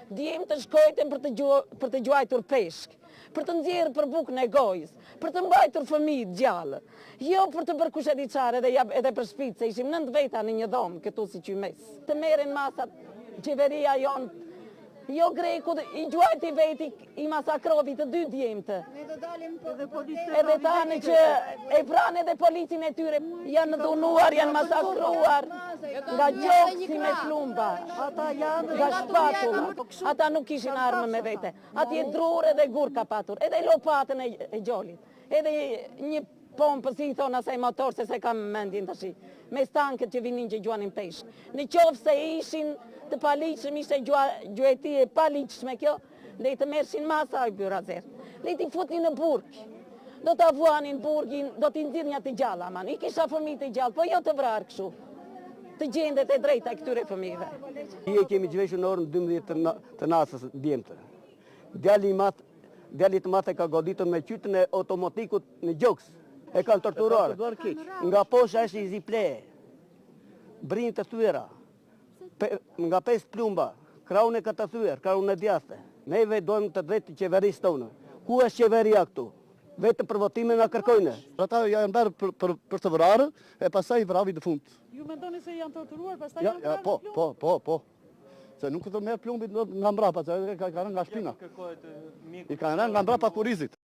Djemë të shkojtën për të gjuajtur peshk, për të nxjerrë për bukën e gojës, për të mbajtur fëmijë gjallë. Jo për të bërë kushediçare edhe për shtëpi, se ishim 9 veta në një dhomë këtu si qymes. Të merren masat qeveria jonë, jo greku, i gjuajti veti, i masakrovi të 2 djemtë. Edhe tani që e pranë edhe policin e tyre janë dhunuar, janë masakruar nga gjoksi me plumba, nga shpatulla. Ata nuk kishin armë me vete. Atje drurë edhe gur ka patur, edhe lopatën e gjolit, edhe një pompë, si i thonë asaj motor, se kam mendin të shi, me stanket që vinin që gjuanin peshk. Në qovë se ishin të paliqshëm, ishte gjueti e paliqshme kjo, le të mershin masa i byrazer. Le t'i futin në burg. Do t'a vuanin burgin, do t'i nxirr një të gjalla, man. I kisha fëmijë të gjallë, po jo të vrarë kështu. Të gjendet e drejta e këtyre fëmijëve. I kemi gjveshur në orën 12 të nasës djemtë. Djali të matë e ka goditur me qytën e automatikut në gjoks. E kanë torturuar. Nga posha është i zipleje, brinë të thyera, nga 5 plumba, kraun e ka të thyer, kraun e djathë. Neve dojmë të drejtë qeverisë tonë. Ku është qeveria këtu? Vetë për votime nga kërkojnë. Ata janë bërë për të vrarë, e pastaj vravi në fund. Ju mendoni se janë torturuar, pastaj janë vrarë në plumbë? Po. Se nuk të merë plumbit nga mbrapa, se ka rënë nga shpina. I ka rënë nga mbrapa kurizit.